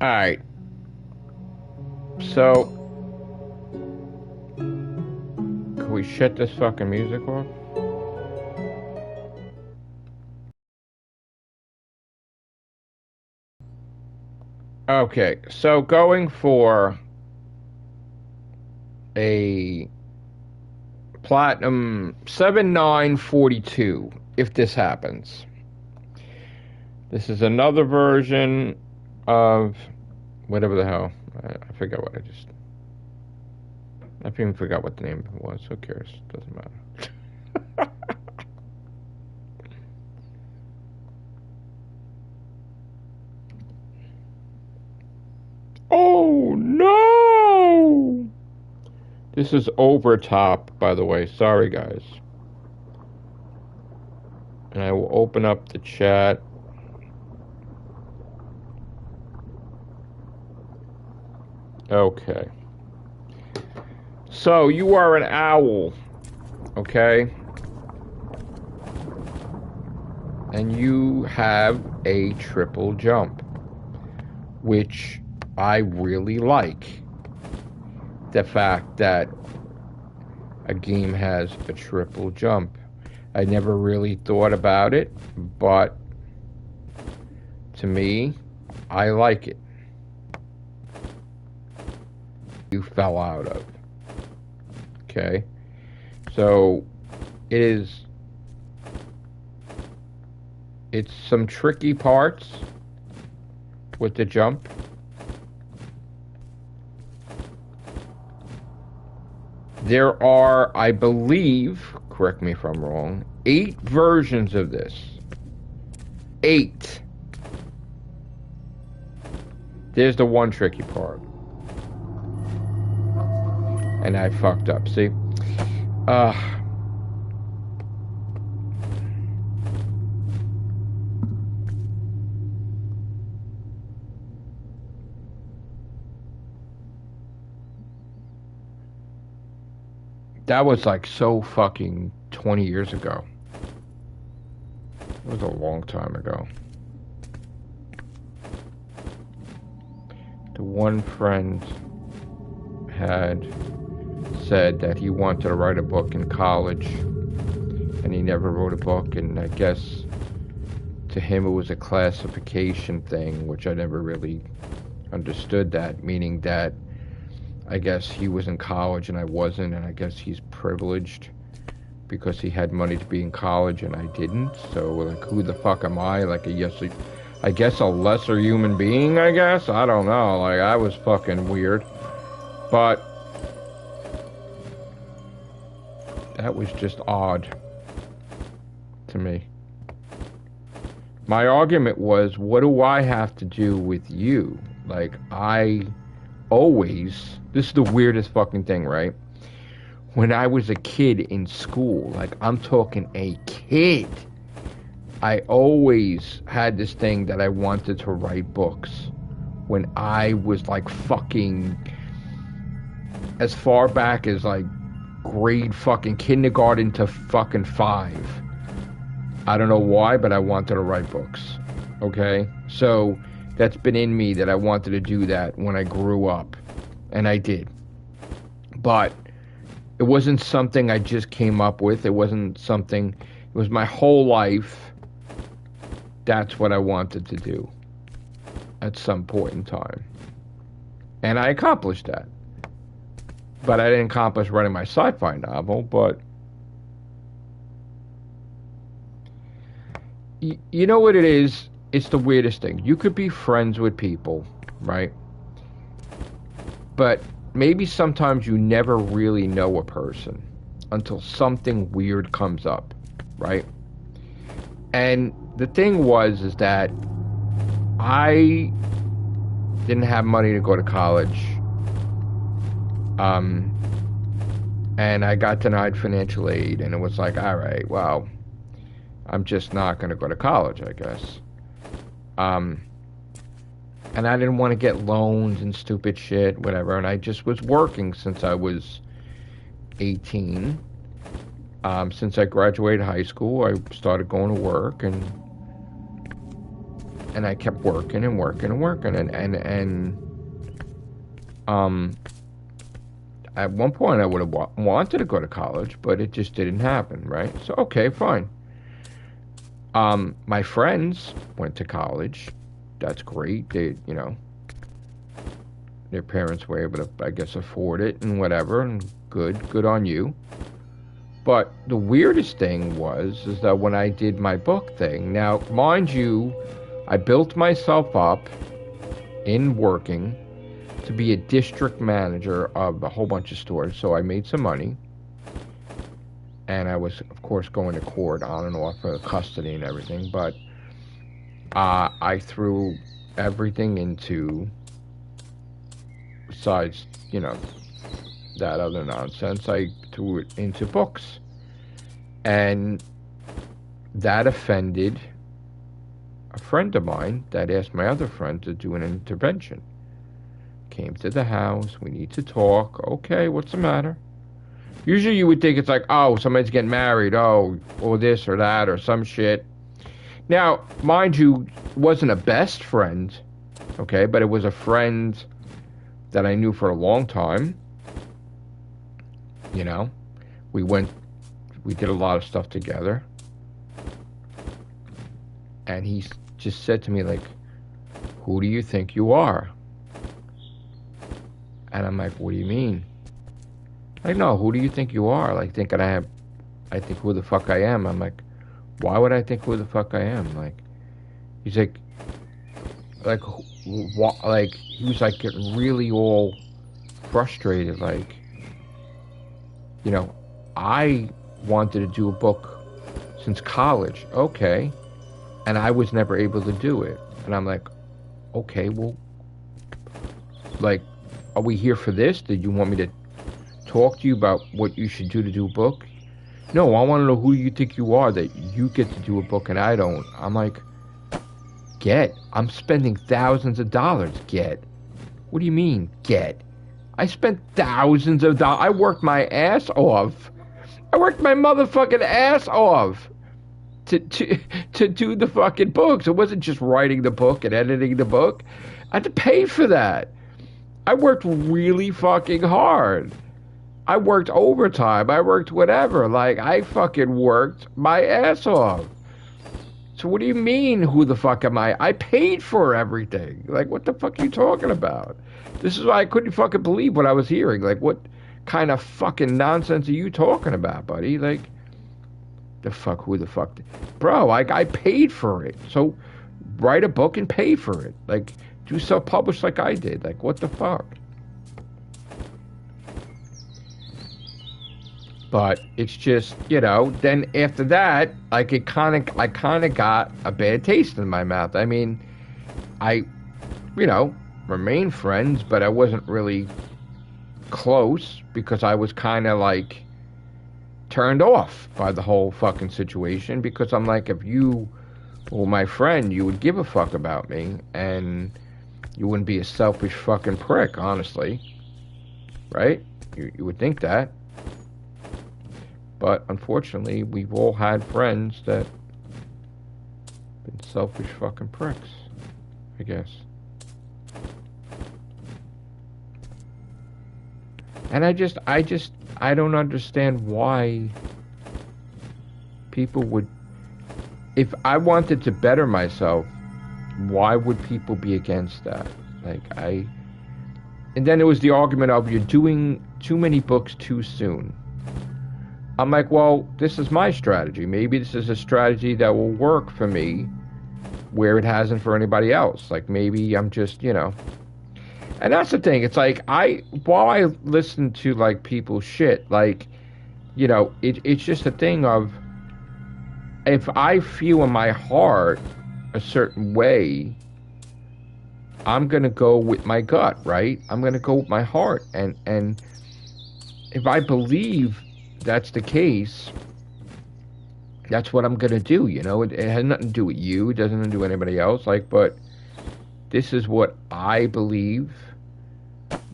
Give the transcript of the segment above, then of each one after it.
Alright. So, can we shut this fucking music off? Okay, so going for a platinum 7942 if this happens. This is another version of whatever the hell. I forgot what I just. I even forgot what the name was. Who cares? Doesn't matter. Oh no! This is Overtop, by the way. Sorry, guys. And I will open up the chat. Okay. So, you are an owl, okay? And you have a triple jump, which I really like. The fact that a game has a triple jump. I never really thought about it, but to me, I like it. You fell out of. Okay? So, it's some tricky parts with the jump. There are, I believe, correct me if I'm wrong, 8 versions of this. 8. There's the one tricky part. And I fucked up, see? That was like so fucking 20 years ago. It was a long time ago. The one friend had said that he wanted to write a book in college, and he never wrote a book, and I guess to him it was a classification thing, which I never really understood that, meaning that I guess he was in college and I wasn't, and I guess he's privileged because he had money to be in college and I didn't. So, like, who the fuck am I? Like, I guess a lesser human being, I guess? I don't know. Like, I was fucking weird. But that was just odd to me. My argument was, what do I have to do with you? Like, this is the weirdest fucking thing, right? When I was a kid in school, like, I'm talking a kid, I always had this thing that I wanted to write books. When I was like fucking as far back as like grade fucking kindergarten to fucking 5. I don't know why, but I wanted to write books. Okay? So that's been in me that I wanted to do that when I grew up. And I did. But it wasn't something I just came up with. It wasn't something, it was my whole life. That's what I wanted to do at some point in time. And I accomplished that. But I didn't accomplish writing my sci-fi novel, but you know what it is? It's the weirdest thing. You could be friends with people, right? But maybe sometimes you never really know a person until something weird comes up, right? And the thing is that I didn't have money to go to college. And I got denied financial aid, and it was like, all right, well, I'm just not going to go to college, I guess. And I didn't want to get loans and stupid shit, whatever, and I just was working since I was 18. Since I graduated high school, I started going to work, and and I kept working and working and working, and at one point I would have wanted to go to college, but it just didn't happen, right? So okay, fine. My friends went to college. That's great. They, you know, their parents were able to, I guess, afford it and whatever, and good on you. But the weirdest thing is that when I did my book thing, now, mind you, I built myself up in working to be a district manager of a whole bunch of stores, so I made some money. And I was, of course, going to court on and off for custody and everything, but I threw everything into, besides, you know, that other nonsense, I threw it into books. And that offended a friend of mine that asked my other friend to do an intervention. Came to the house, we need to talk. Okay, what's the matter? Usually you would think it's like, oh, somebody's getting married, oh, or this or that, or some shit. Now, mind you, it wasn't a best friend, okay, but it was a friend that I knew for a long time. You know, we did a lot of stuff together. And he just said to me, like, who do you think you are? And I'm like, what do you mean? Like, no, who do you think you are? Like, thinking I think who the fuck I am. I'm like, why would I think who the fuck I am? Like, he's like, he was like getting really all frustrated. Like, you know, I wanted to do a book since college. Okay. And I was never able to do it. And I'm like, okay, well, like, are we here for this? Did you want me to talk to you about what you should do to do a book? No, I want to know who you think you are that you get to do a book and I don't. I'm like, I'm spending thousands of dollars, What do you mean, I spent thousands of dollars. I worked my ass off. I worked my motherfucking ass off to do the fucking books. It wasn't just writing the book and editing the book. I had to pay for that. I worked really fucking hard. I worked overtime. I worked whatever. Like, I fucking worked my ass off. So what do you mean, who the fuck am I? I paid for everything. Like, what the fuck are you talking about? This is why I couldn't fucking believe what I was hearing. Like, what kind of fucking nonsense are you talking about, buddy? Like, who the fuck? Bro, I paid for it. So write a book and pay for it. Like, do self-publish like I did. Like, what the fuck? But it's just, you know, then after that, like, I kind of got a bad taste in my mouth. I mean, I, you know, remained friends, but I wasn't really close because I was kind of like turned off by the whole fucking situation, because I'm like, if you were my friend, you would give a fuck about me and you wouldn't be a selfish fucking prick, honestly. Right? You would think that. But unfortunately, we've all had friends that been selfish fucking pricks, I guess. And I don't understand why people would, if I wanted to better myself, why would people be against that? Like, and then it was the argument of, you're doing too many books too soon. I'm like, well, this is my strategy. Maybe this is a strategy that will work for me where it hasn't for anybody else. Like, maybe I'm just, you know. And that's the thing. It's like, while I listen to, like, people's shit, like, you know, it's just a thing of, if I feel in my heart a certain way, I'm going to go with my gut, right? I'm going to go with my heart. And if I believe that's the case, that's what I'm gonna do, you know. It has nothing to do with you, it doesn't have to do with anybody else, like, but this is what I believe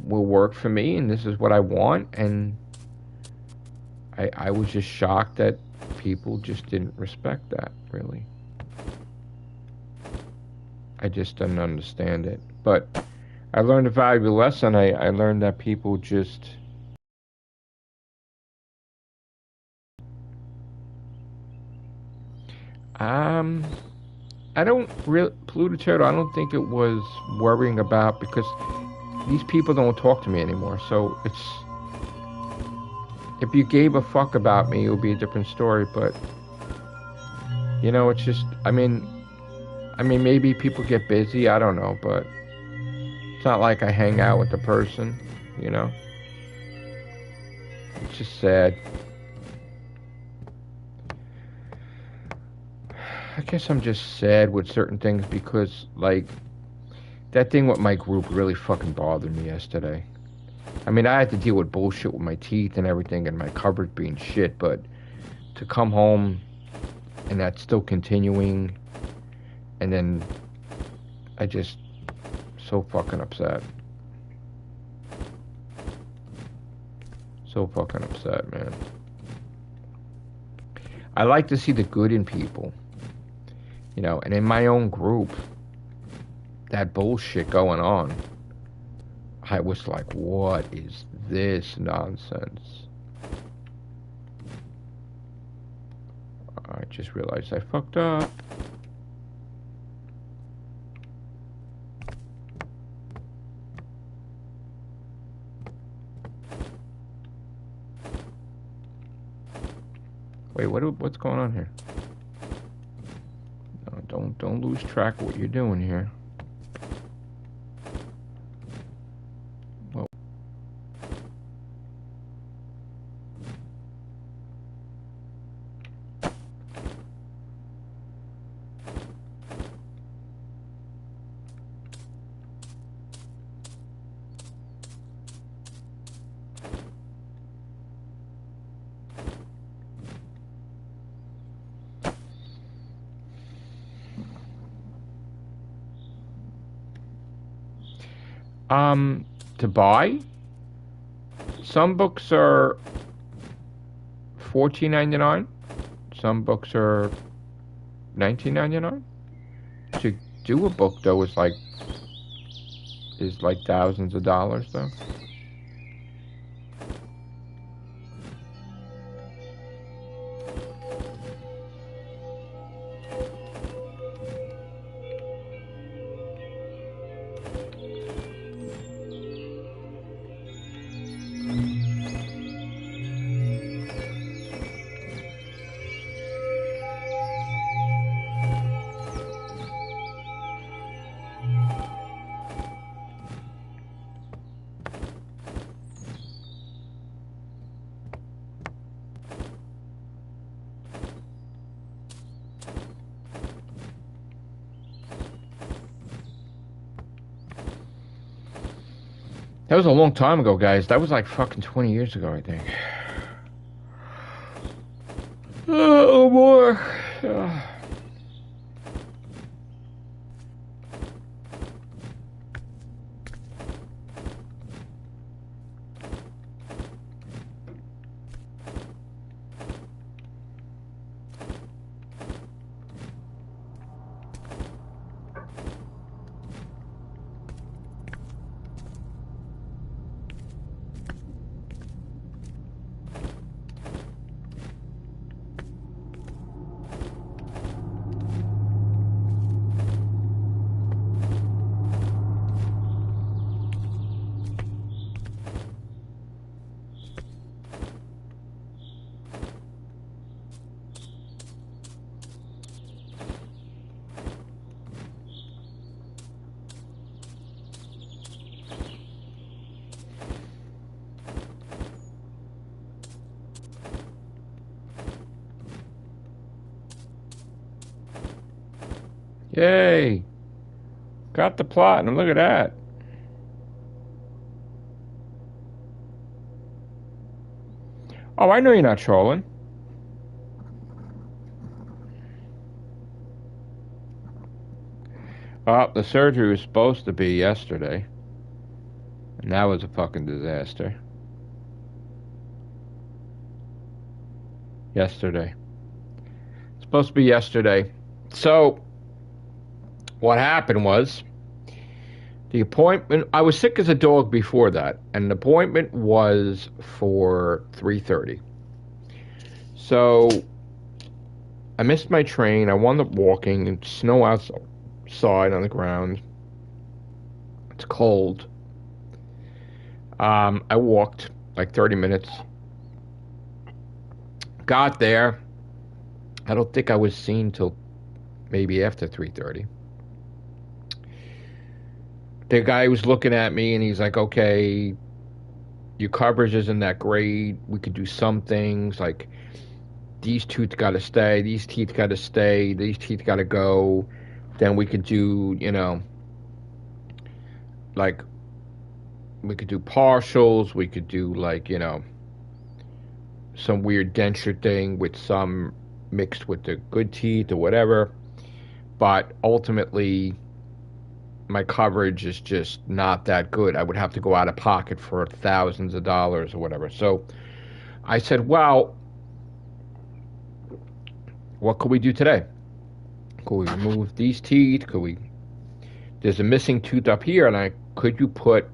will work for me, and this is what I want. And I was just shocked that people just didn't respect that, really. I just didn't understand it. But I learned a valuable lesson. I learned that people just um I don't really Pluto Turtle. I don't think it was worrying about because these people don't talk to me anymore. So it's if you gave a fuck about me, it would be a different story. But it's just I mean maybe people get busy. I don't know, but it's not like I hang out with the person. You know, it's just sad. I guess I'm just sad with certain things because like that thing with my group really fucking bothered me yesterday. I mean, I had to deal with bullshit with my teeth and everything and my cupboard being shit, but to come home and that's still continuing, and then I just so fucking upset. So fucking upset, man. I like to see the good in people, and in my own group, that bullshit going on. I was like, what is this nonsense? I just realized I fucked up. Wait, what's going on here? No, don't lose track of what you're doing here. Well, to buy, some books are $14.99. Some books are $19.99. To do a book though is like thousands of dollars though. That was a long time ago, guys. That was like fucking 20 years ago, I think. Oh, more. Yay! Got the plot, and look at that. Oh, I know you're not trolling. Oh, the surgery was supposed to be yesterday. And that was a fucking disaster. Yesterday. It's supposed to be yesterday. So, what happened was the appointment. I was sick as a dog before that, and the appointment was for 3:30. So I missed my train. I wound up walking, and snow outside on the ground. It's cold. I walked like 30 minutes. Got there. I don't think I was seen till maybe after 3:30. The guy was looking at me and he's like, okay, your coverage isn't that great. We could do some things like these teeth got to stay, these teeth got to stay, these teeth got to go. Then we could do, like, we could do partials. We could do, like, some weird denture thing with some mixed with the good teeth or whatever. But ultimately, my coverage is just not that good. I would have to go out of pocket for thousands of dollars or whatever. So I said, well, what could we do today? Could we remove these teeth? There's a missing tooth up here, and could you put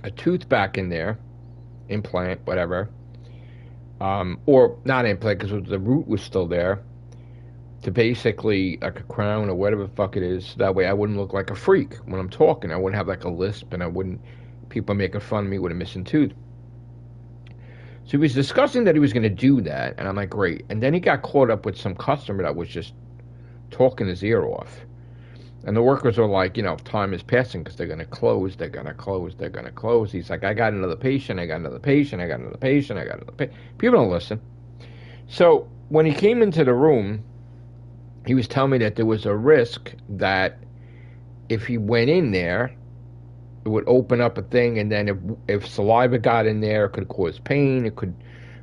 a tooth back in there, implant, whatever, or not implant because the root was still there, to basically like a crown or whatever the fuck it is. That way I wouldn't look like a freak when I'm talking. I wouldn't have like a lisp, and people making fun of me with a missing tooth. So he was discussing that he was going to do that, and I'm like, great. And then he got caught up with some customer that was just talking his ear off. And the workers are like, time is passing because they're going to close, they're going to close, they're going to close. He's like, I got another patient, I got another patient, I got another patient, I got another patient. People don't listen. So when he came into the room, he was telling me that there was a risk that if he went in there, it would open up a thing, and then if saliva got in there, it could cause pain, it could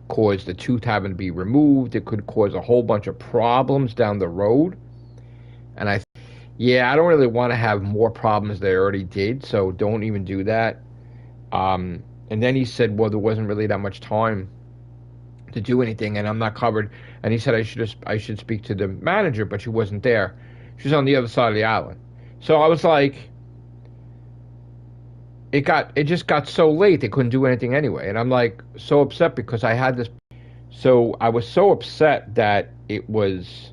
cause the tooth having to be removed, it could cause a whole bunch of problems down the road. And I don't really want to have more problems than I already did, so don't even do that. And then he said, well, there wasn't really that much time to do anything, and I'm not covered. And he said I should speak to the manager, but she wasn't there. She was on the other side of the island. So I was like, it just got so late they couldn't do anything anyway. And I'm like so upset because I had this. So I was so upset that it was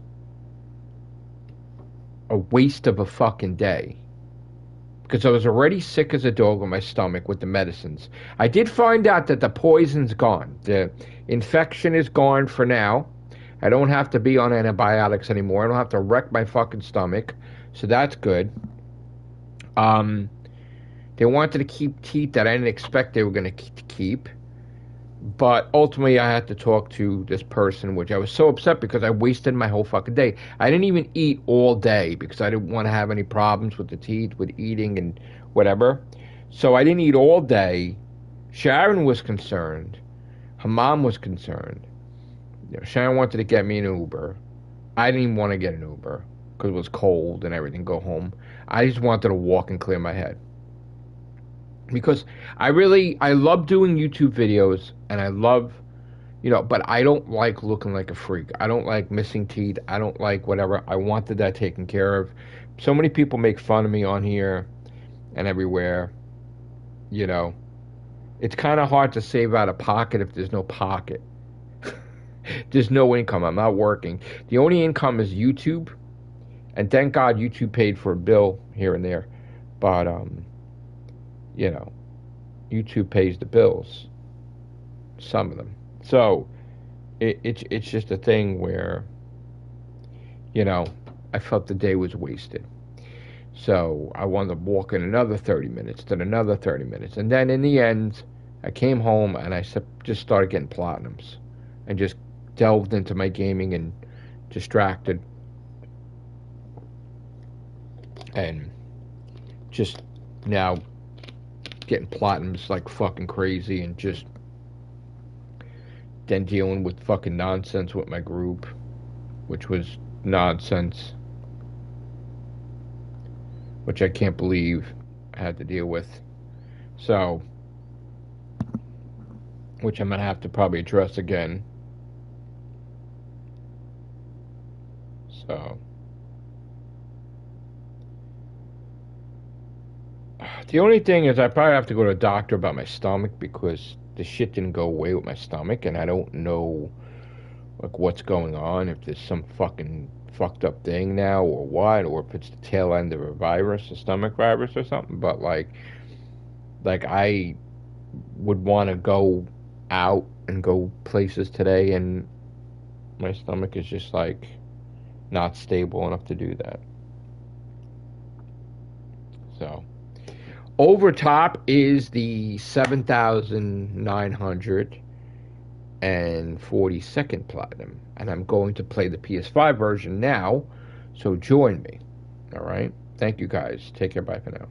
a waste of a fucking day. Because I was already sick as a dog in my stomach with the medicines. I did find out that the poison's gone. The infection is gone for now. I don't have to be on antibiotics anymore. I don't have to wreck my fucking stomach. So that's good. They wanted to keep teeth that I didn't expect they were going to keep. But ultimately, I had to talk to this person, which I was so upset because I wasted my whole fucking day. I didn't even eat all day because I didn't want to have any problems with the teeth, with eating and whatever. So I didn't eat all day. Sharon was concerned. Her mom was concerned. Sharon wanted to get me an Uber. I didn't even want to get an Uber because it was cold and everything, go home. I just wanted to walk and clear my head. Because I love doing YouTube videos, and I love, but I don't like looking like a freak. I don't like missing teeth. I don't like whatever. I wanted that taken care of. So many people make fun of me on here and everywhere. It's kind of hard to save out of pocket if there's no pocket. There's no income. I'm not working. The only income is YouTube, and thank God YouTube paid for a bill here and there. But, YouTube pays the bills, some of them. So it's just a thing where, I felt the day was wasted. So I wound up walking another 30 minutes, then another 30 minutes. And then in the end, I came home and I just started getting platinums and just delved into my gaming and distracted. And just now getting platinums like fucking crazy, and just then dealing with fucking nonsense with my group, which was nonsense, which I can't believe I had to deal with. So, which I'm gonna have to probably address again. So, The only thing is I probably have to go to a doctor about my stomach because the shit didn't go away with my stomach, and I don't know like what's going on, if there's some fucking fucked up thing now or what, or if it's the tail end of a virus, a stomach virus or something. But like I would want to go out and go places today, and my stomach is just like not stable enough to do that. So Overtop is the 7,942nd platinum, and I'm going to play the PS5 version now, so join me. All right? Thank you guys. Take care. Bye for now.